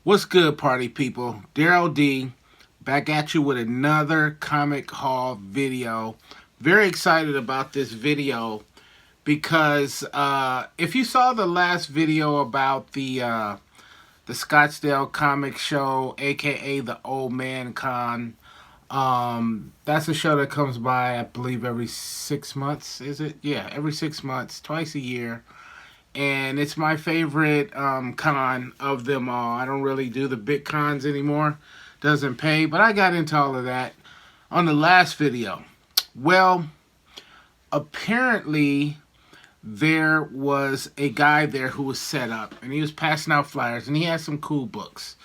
What's good, party people? Daryl D back at you with another comic haul video. Very excited about this video because if you saw the last video about the Scottsdale Comic Show, aka the Old Man Con, that's a show that comes by, I believe, every 6 months. Is it? Yeah, every 6 months, twice a year, and it's my favorite con of them all. I don't really do the big cons anymore. Doesn't pay, but I got into all of that on the last video. Well, apparently there was a guy there who was set up and he was passing out flyers and he had some cool books.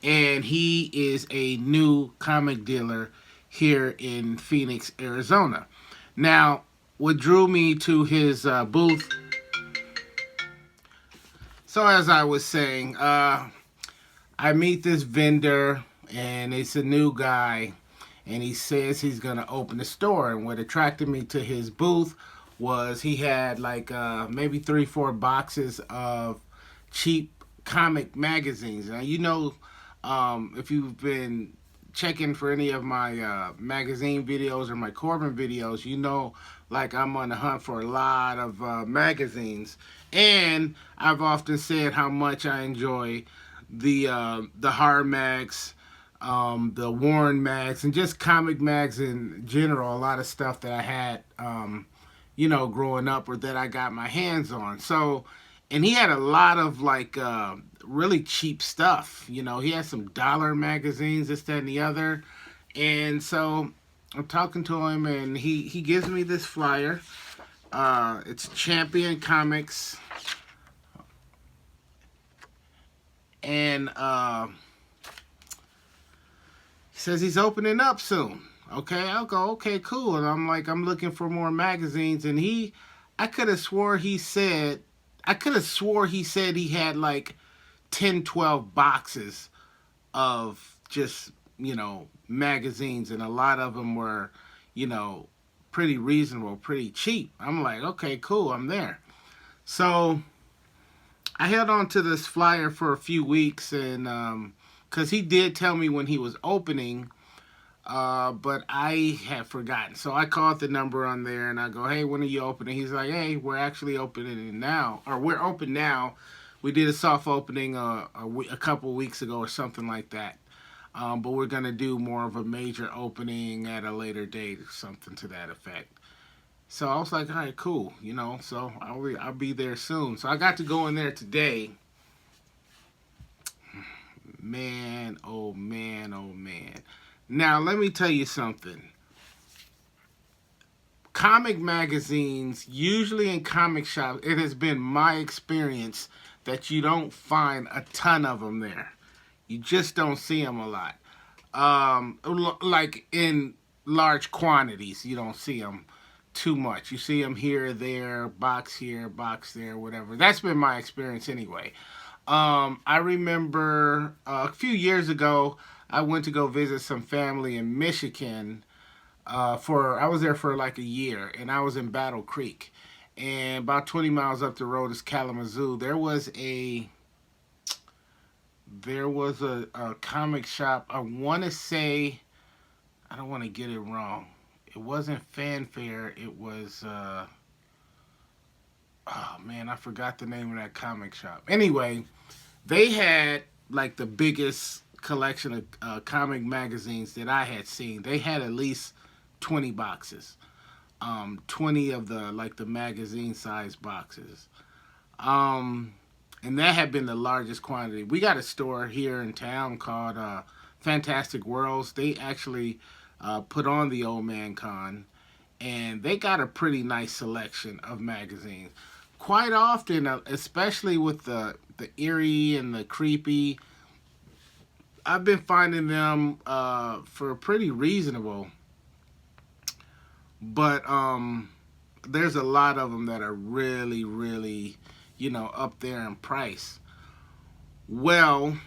And he is a new comic dealer here in Phoenix, Arizona. Now, what drew me to his booth, so as I was saying, I meet this vendor, and it's a new guy, and he says he's gonna open a store. And what attracted me to his booth was he had like maybe 3, 4 boxes of cheap comic magazines. Now if you've been checking for any of my magazine videos or my Corbin videos, like I'm on the hunt for a lot of magazines, and I've often said how much I enjoy the horror mags, the Warren mags, and just comic mags in general. A lot of stuff that I had, growing up or that I got my hands on. So, and he had a lot of like really cheap stuff. He had some dollar magazines, this, that, and the other. And so I'm talking to him, and he gives me this flyer. It's Champion Comics, and he says he's opening up soon. Okay, I'll go, okay, cool. And I'm like, I'm looking for more magazines. And I could have swore he said, he had like 10, 12 boxes of just, magazines. And a lot of them were, you know, pretty reasonable, pretty cheap. I'm like, okay, cool, I'm there. So I held on to this flyer for a few weeks, and because he did tell me when he was opening, but I had forgotten. So I called the number on there, and I go, "Hey, when are you opening?" He's like, "Hey, we're actually opening now, or we're open now. We did a soft opening a couple weeks ago, or something like that. But we're gonna do more of a major opening at a later date, or something to that effect." So I was like, "All right, cool, So I'll be there soon." So I got to go in there today. Man, oh man, oh man. Now let me tell you something. Comic magazines, usually in comic shops, it has been my experience that you don't find a ton of them there. You just don't see them a lot. Like in large quantities, you don't see them too much. You see them here, there, box here, box there, whatever. That's been my experience anyway. I remember a few years ago, I went to go visit some family in Michigan. I was there for like a year, and I was in Battle Creek, and about 20 miles up the road is Kalamazoo. There was a comic shop. I want to say, I don't want to get it wrong. It wasn't Fanfare. It was oh man, I forgot the name of that comic shop. Anyway, they had like the biggest collection of comic magazines that I had seen. They had at least 20 boxes, 20 of the magazine size boxes. Um, and that had been the largest quantity. We got a store here in town called Fantastic Worlds. They actually put on the Old Man Con, and they got a pretty nice selection of magazines. Quite often, especially with the eerie and the creepy, I've been finding them for pretty reasonable. But there's a lot of them that are really, really, up there in price. Well,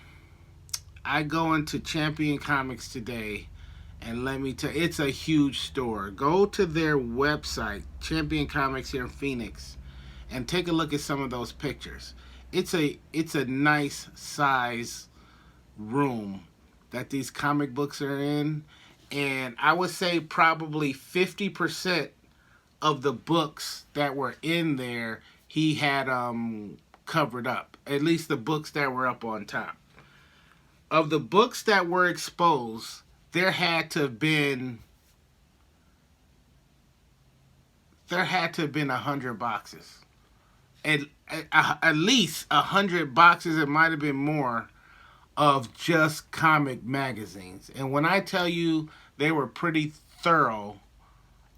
I go into Champion Comics today, and let me tell you, it's a huge store. Go to their website, Champion Comics here in Phoenix, and take a look at some of those pictures. It's a nice size room that these comic books are in, and I would say probably 50% of the books that were in there he had covered up. At least the books that were up on top. Of the books that were exposed, there had to have been 100 boxes. At, at least 100 boxes. It might have been more of just comic magazines. And when I tell you they were pretty thorough,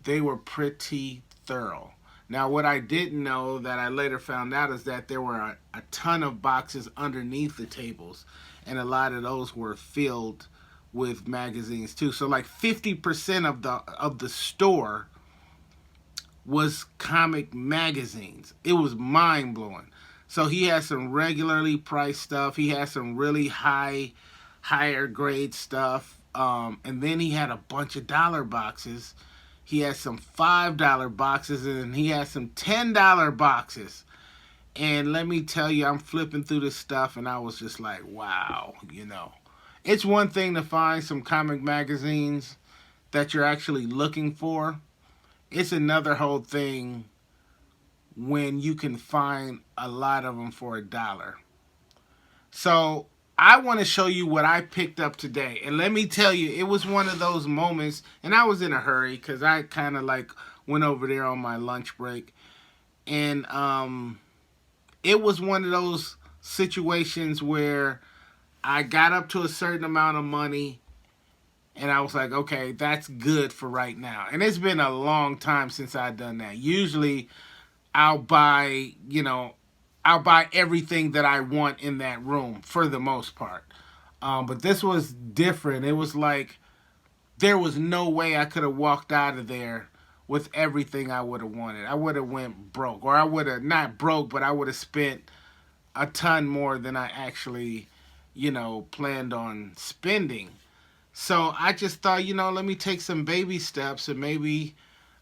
they were pretty thorough. Now, what I didn't know that I later found out is that there were a ton of boxes underneath the tables, and a lot of those were filled with magazines too. So, like 50% of the store was comic magazines. It was mind blowing. So he had some regularly priced stuff. He had some really higher grade stuff, and then he had a bunch of dollar boxes. He had some $5 boxes, and he had some $10 boxes. And let me tell you, I'm flipping through this stuff, and I was just like, wow, It's one thing to find some comic magazines that you're actually looking for. It's another whole thing when you can find a lot of them for $1. So I want to show you what I picked up today. And let me tell you, it was one of those moments, and I was in a hurry because I kind of like went over there on my lunch break. And it was one of those situations where I got up to a certain amount of money, and I was like, okay, that's good for right now. And it's been a long time since I've done that. Usually I'll buy everything that I want in that room for the most part. But this was different. It was like there was no way I could have walked out of there with everything I would have wanted. I would have went broke, or I would have not broke, but I would have spent a ton more than I actually, planned on spending. So I just thought, let me take some baby steps, and maybe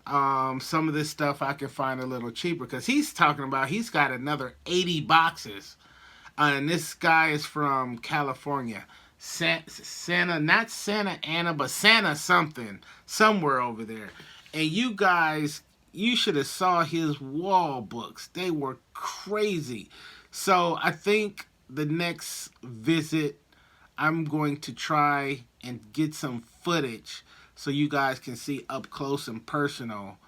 some of this stuff I can find a little cheaper, because he's talking about he's got another 80 boxes. And this guy is from California. Santa, not Santa Ana, but Santa something, somewhere over there. And you guys, you should have saw his wall books. They were crazy. So I think the next visit, I'm going to try and get some footage so you guys can see up close and personal.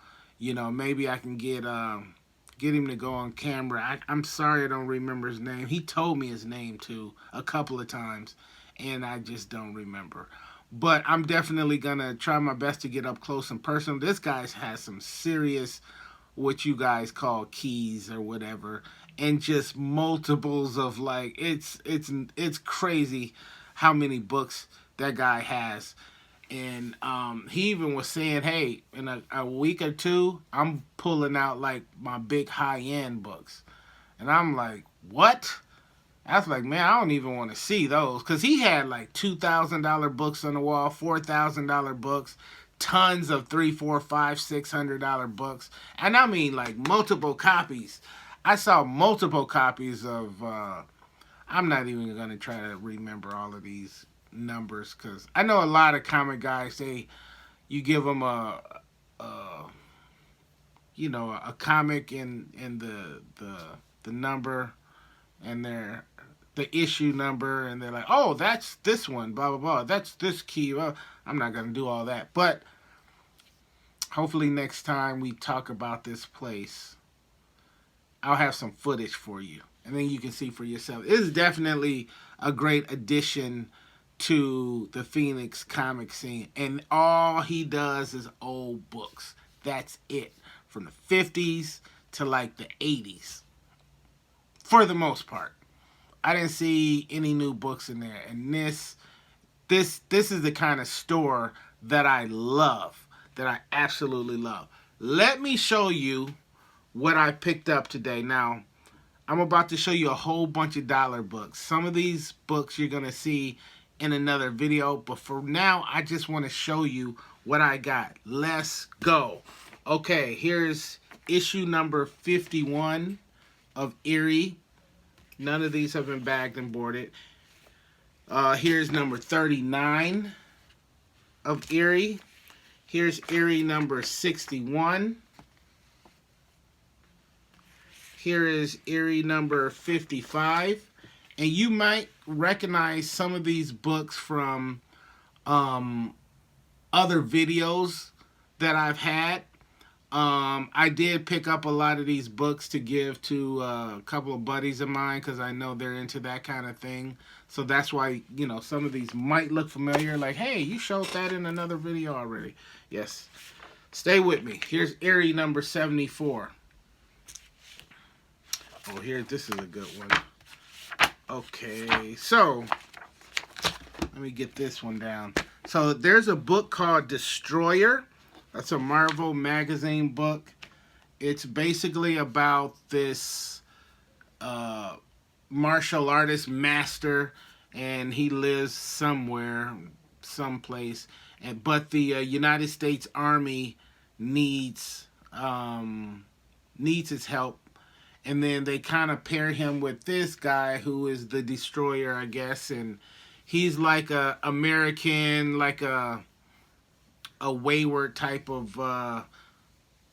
Maybe I can get him to go on camera. I'm sorry I don't remember his name. He told me his name too a couple of times, and I just don't remember. But I'm definitely gonna try my best to get up close and personal. This guy has some serious, what you guys call keys or whatever, and just multiples of, like, it's crazy how many books that guy has. And he even was saying, hey, in a week or two, I'm pulling out like my big high-end books. And I'm like, what? I was like, man, I don't even want to see those. Because he had like $2,000 books on the wall, $4,000 books, tons of $300, $400, $500, $600 books. And I mean like multiple copies. I saw multiple copies of, I'm not even going to try to remember all of these numbers, because I know a lot of comic guys, you give them a comic in the number and the issue number, and they're like, oh, that's this one, blah blah blah, that's this key. Well, I'm not gonna do all that, but hopefully next time we talk about this place, I'll have some footage for you, and then you can see for yourself. It is definitely a great addition to the Phoenix comic scene, and all he does is old books. That's it, from the 50s to like the 80s, for the most part. I didn't see any new books in there, and this is the kind of store that I love, that I absolutely love. Let me show you what I picked up today. Now, I'm about to show you a whole bunch of dollar books. Some of these books you're gonna see in another video, but for now I just want to show you what I got. Let's go. Okay, here's issue number 51 of Eerie. None of these have been bagged and boarded. Here's number 39 of Eerie. Here's Eerie number 61. Here is Eerie number 55. And you might recognize some of these books from other videos that I've had. I did pick up a lot of these books to give to a couple of buddies of mine because I know they're into that kind of thing. So that's why, some of these might look familiar. Like, hey, you showed that in another video already. Yes. Stay with me. Here's Eerie number 74. Oh, this is a good one. Okay, so let me get this one down. So there's a book called Destroyer. That's a Marvel magazine book. It's basically about this martial artist master, and he lives somewhere, someplace. But the United States Army needs his help. And then they kind of pair him with this guy who is the Destroyer, I guess. And he's like a American, like a wayward type of,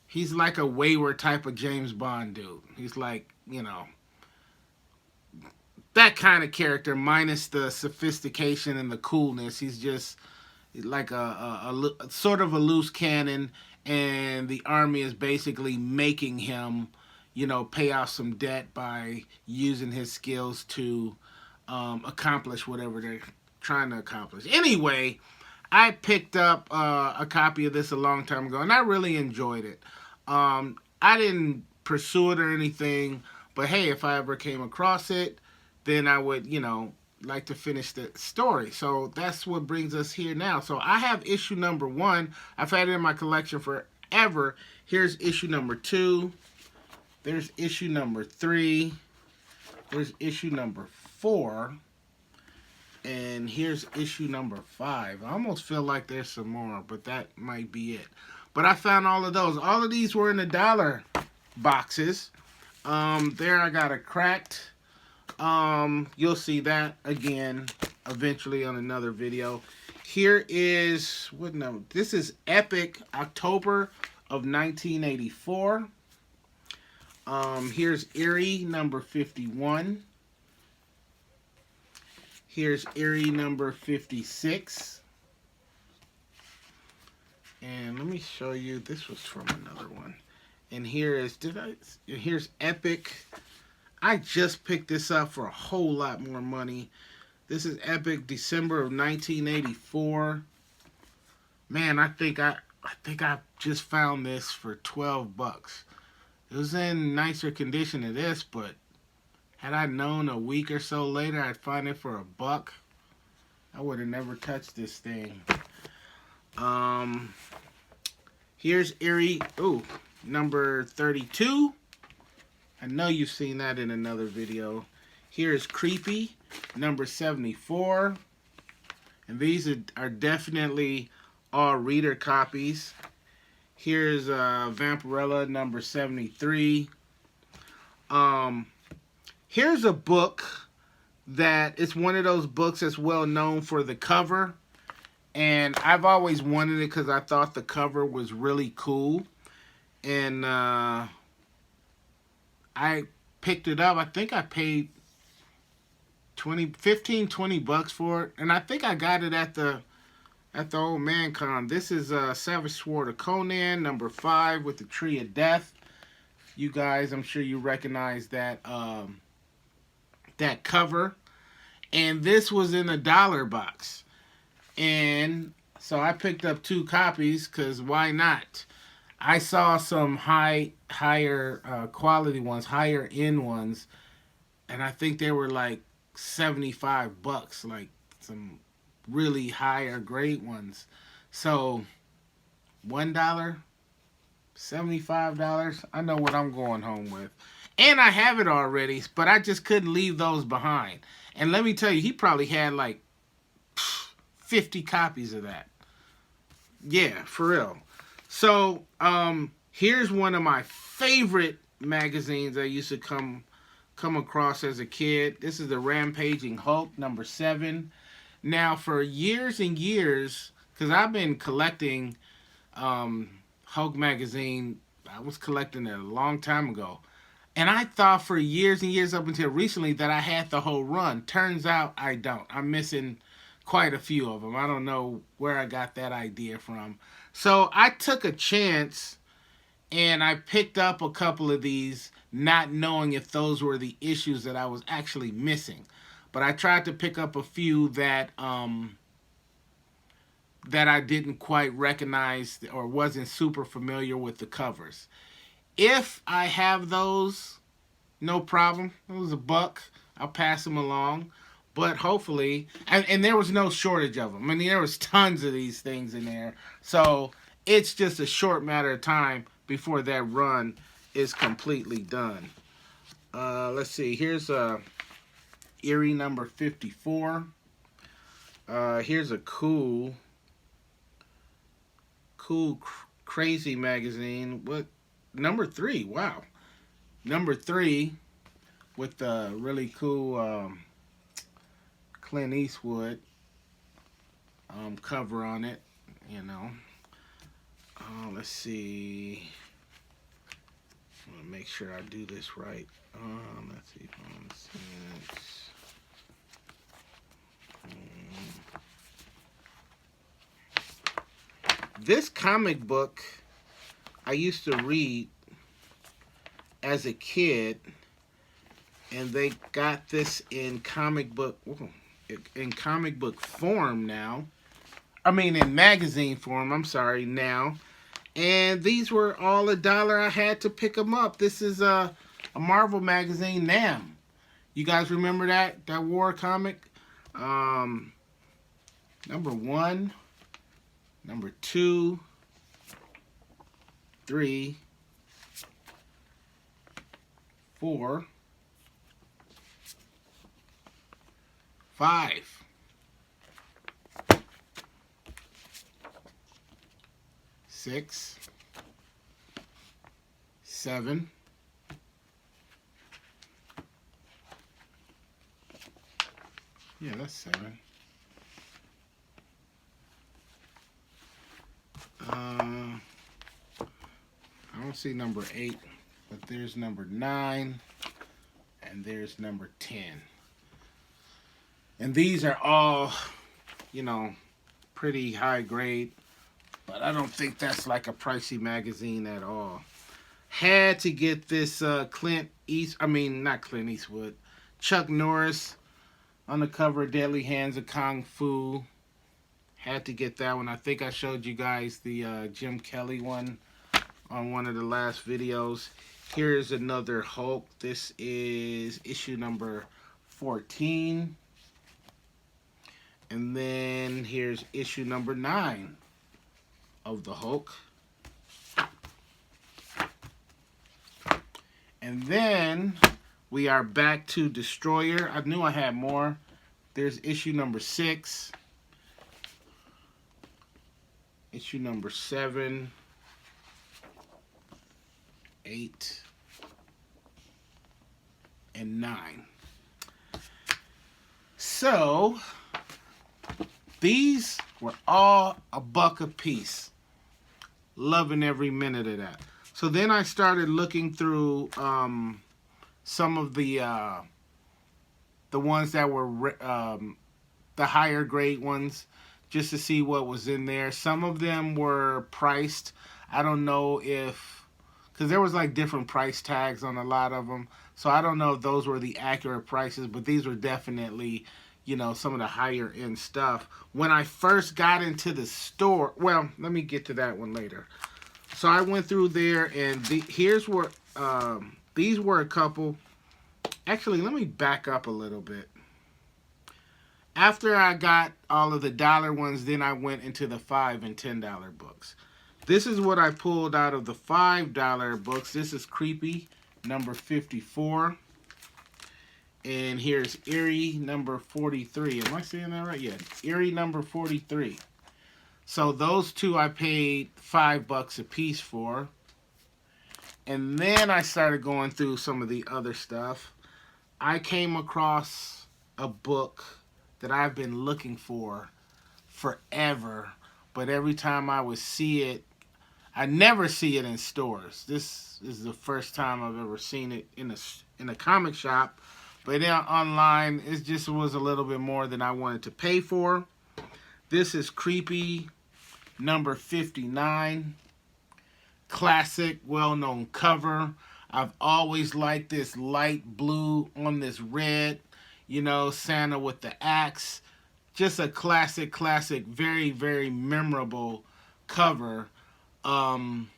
he's like a wayward type of James Bond dude. He's like, that kind of character minus the sophistication and the coolness. He's just like a sort of a loose cannon. And the army is basically making him pay off some debt by using his skills to accomplish whatever they're trying to accomplish. Anyway, I picked up a copy of this a long time ago, and I really enjoyed it. I didn't pursue it or anything, but hey, if I ever came across it, then I would, like to finish the story. So that's what brings us here now. So I have issue number 1. I've had it in my collection forever. Here's issue number 2. There's issue number 3. There's issue number 4. And here's issue number 5. I almost feel like there's some more, but that might be it. But I found all of those. All of these were in the dollar boxes. There I got a cracked. You'll see that again eventually on another video. Here is, what number? This is Epic, October of 1984. Here's Eerie number 51. Here's Eerie number 56. And let me show you, this was from another one. And here's Epic. I just picked this up for a whole lot more money. This is Epic, December of 1984. Man, I think I just found this for 12 bucks. It was in nicer condition than this, but had I known a week or so later I'd find it for $1, I would have never touched this thing. Here's Eerie, number 32. I know you've seen that in another video. Here's Creepy, number 74. And these are definitely all reader copies. Here's Vampirella, number 73. Here's a book that it's one of those books that's well known for the cover. And I've always wanted it because I thought the cover was really cool. And I picked it up. I think I paid 15, 20 bucks for it. And I think I got it at the Old Man Con. This is Savage Sword of Conan, number 5 with the Tree of Death. You guys, I'm sure you recognize that that cover. And this was in a dollar box. And so I picked up 2 copies because why not? I saw some higher quality ones, higher end ones, and I think they were like 75 bucks, like some really higher grade ones. So $1, $75, I know what I'm going home with. And I have it already, but I just couldn't leave those behind. And let me tell you, he probably had like 50 copies of that. Yeah, for real. So, here's one of my favorite magazines that used to come come across as a kid. This is the Rampaging Hulk number 7. Now, for years and years, because I've been collecting Hulk magazine, I was collecting it a long time ago. And I thought for years and years up until recently that I had the whole run. Turns out I don't. I'm missing quite a few of them. I don't know where I got that idea from. So I took a chance and I picked up a couple of these, not knowing if those were the issues that I was actually missing. But I tried to pick up a few that I didn't quite recognize or wasn't super familiar with the covers. If I have those, no problem. It was a buck. I'll pass them along. But hopefully, and there was no shortage of them. I mean, there was tons of these things in there. So it's just a short matter of time before that run is completely done. Let's see. Here's Eerie number 54. Here's a cool, crazy magazine. What? Number 3. Wow. Number 3 with the really cool Clint Eastwood cover on it, you know. Let's see. I want to make sure I do this right. Let's see. This comic book I used to read as a kid, and they got this in comic book form now. I mean, in magazine form. I'm sorry, now. And these were all $1. I had to pick them up. This is a Marvel magazine, Nam. You guys remember that war comic? Number 1, number 2, 3, 4, 5, 6, 7, 7. I don't see number 8, but there's number 9, and there's number 10. And these are all, pretty high grade, but I don't think that's like a pricey magazine at all. Had to get this not Clint Eastwood, Chuck Norris on the cover of Deadly Hands of Kung Fu. Had to get that one. I think I showed you guys the Jim Kelly one on one of the last videos. Here's another Hulk. This is issue number 14. And then here's issue number 9 of the Hulk. And then we are back to Destroyer. I knew I had more. There's issue number 6. Issue number 7, 8, and 9. So these were all $1 a piece. Loving every minute of that. So then I started looking through some of the ones that were the higher grade ones, just to see what was in there. Some of them were priced. I don't know if, because there was like different price tags on a lot of them. So I don't know if those were the accurate prices, but these were definitely, some of the higher end stuff. When I first got into the store, well, let me get to that one later. So I went through there, and here's where, these were a couple. Actually, let me back up a little bit. After I got all of the dollar ones, then I went into the $5 and $10 books. This is what I pulled out of the $5 books. This is Creepy, number 54. And here's Eerie, number 43. Am I saying that right? Yeah, Eerie, number 43. So those two I paid $5 a piece for. And then I started going through some of the other stuff. I came across a book that I've been looking for forever, but every time I would see it, I never see it in stores. This is the first time I've ever seen it in a comic shop, but then online it just was a little bit more than I wanted to pay for. This is Creepy number 59. Classic, well-known cover. I've always liked this light blue on this red, you know, Santa with the axe. Just a classic, very, very memorable cover. Um,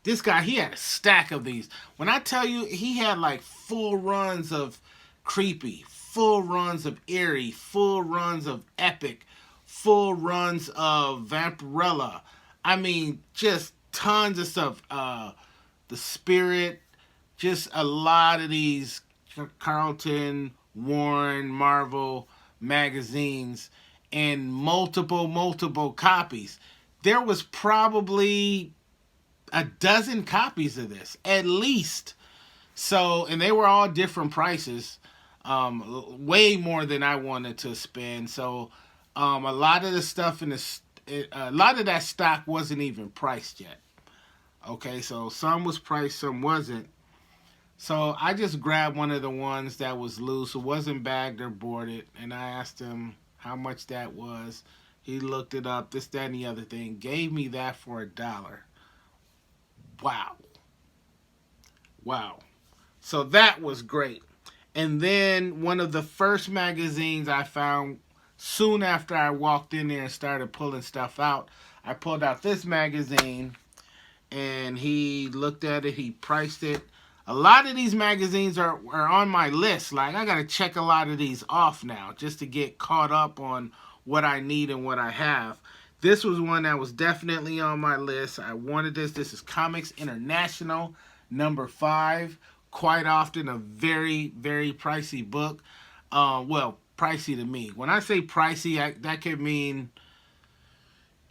this guy, he had a stack of these. When I tell you, he had like full runs of Creepy, full runs of Eerie, full runs of Epic, full runs of Vampirella. I mean, just tons of stuff. The Spirit, just a lot of these Carlton, Warren, Marvel magazines, and multiple copies. There was probably a dozen copies of this, at least. So, and they were all different prices, way more than I wanted to spend. So, a lot of the stuff in this, a lot of that stock wasn't even priced yet. Okay, so some was priced, some wasn't. So I just grabbed one of the ones that was loose. It wasn't bagged or boarded, and I asked him how much that was. He looked it up, this, that, and the other thing. Gave me that for $1. Wow. Wow. So that was great. And then one of the first magazines I found soon after I walked in there and started pulling stuff out, I pulled out this magazine, and he looked at it, he priced it. A lot of these magazines are on my list. Like, I got to check a lot of these off now just to get caught up on what I need and what I have. This was one that was definitely on my list. I wanted this. This is Comics International, number 5. Quite often a very, very pricey book. Well, pricey to me. When I say pricey, that could mean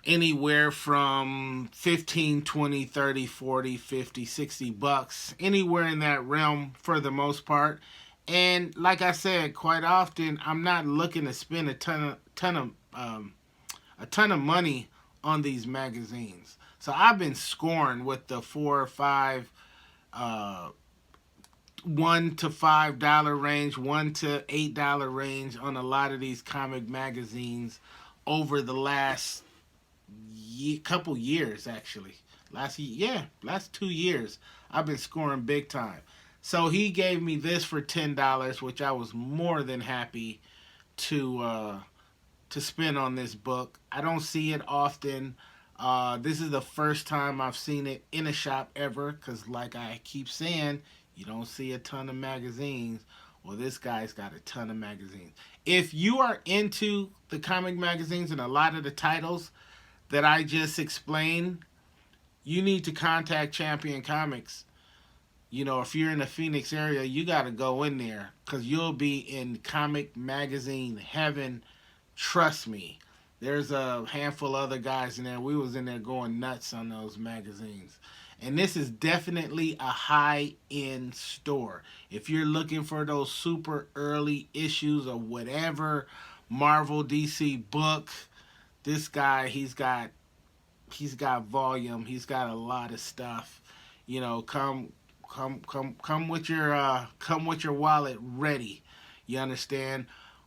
anywhere from 15, 20, 30, 40, 50, 60 bucks. Anywhere in that realm for the most part. And like I said, quite often I'm not looking to spend a ton of money on these magazines. So I've been scoring with the $4 or $5 $1 to $5 range, $1 to $8 range on a lot of these comic magazines over the last couple years, actually. Last 2 years I've been scoring big time. So he gave me this for $10, which I was more than happy to spend on this book. I don't see it often. This is the first time I've seen it in a shop ever, because like I keep saying, you don't see a ton of magazines. Well, this guy's got a ton of magazines. If you are into the comic magazines and a lot of the titles that I just explained, you need to contact Champion Comics. You know, if you're in the Phoenix area, you got to go in there, because you'll be in comic magazine heaven. Trust me. There's a handful of other guys in there. We was in there going nuts on those magazines. And this is definitely a high-end store. If you're looking for those super early issues of whatever Marvel, DC book, this guy, he's got volume. He's got a lot of stuff. You know, come with your wallet ready. You understand?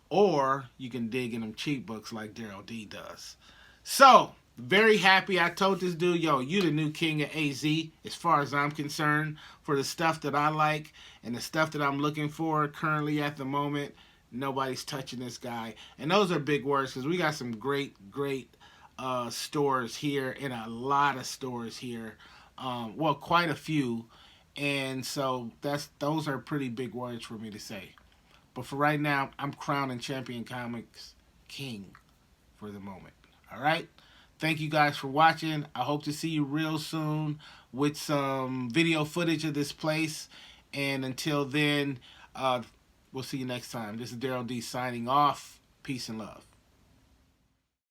Or you can dig in them cheap books like Daryl D does. So, very happy. I told this dude, yo, you the new king of AZ, as far as I'm concerned, for the stuff that I like and the stuff that I'm looking for currently at the moment. Nobody's touching this guy. And those are big words, because we got some great stores here, and a lot of stores here. Well, quite a few. And so those are pretty big words for me to say. But for right now, I'm crowning Champion Comics king for the moment. All right? Thank you guys for watching. I hope to see you real soon with some video footage of this place. And until then, we'll see you next time. This is Daryl D signing off. Peace and love.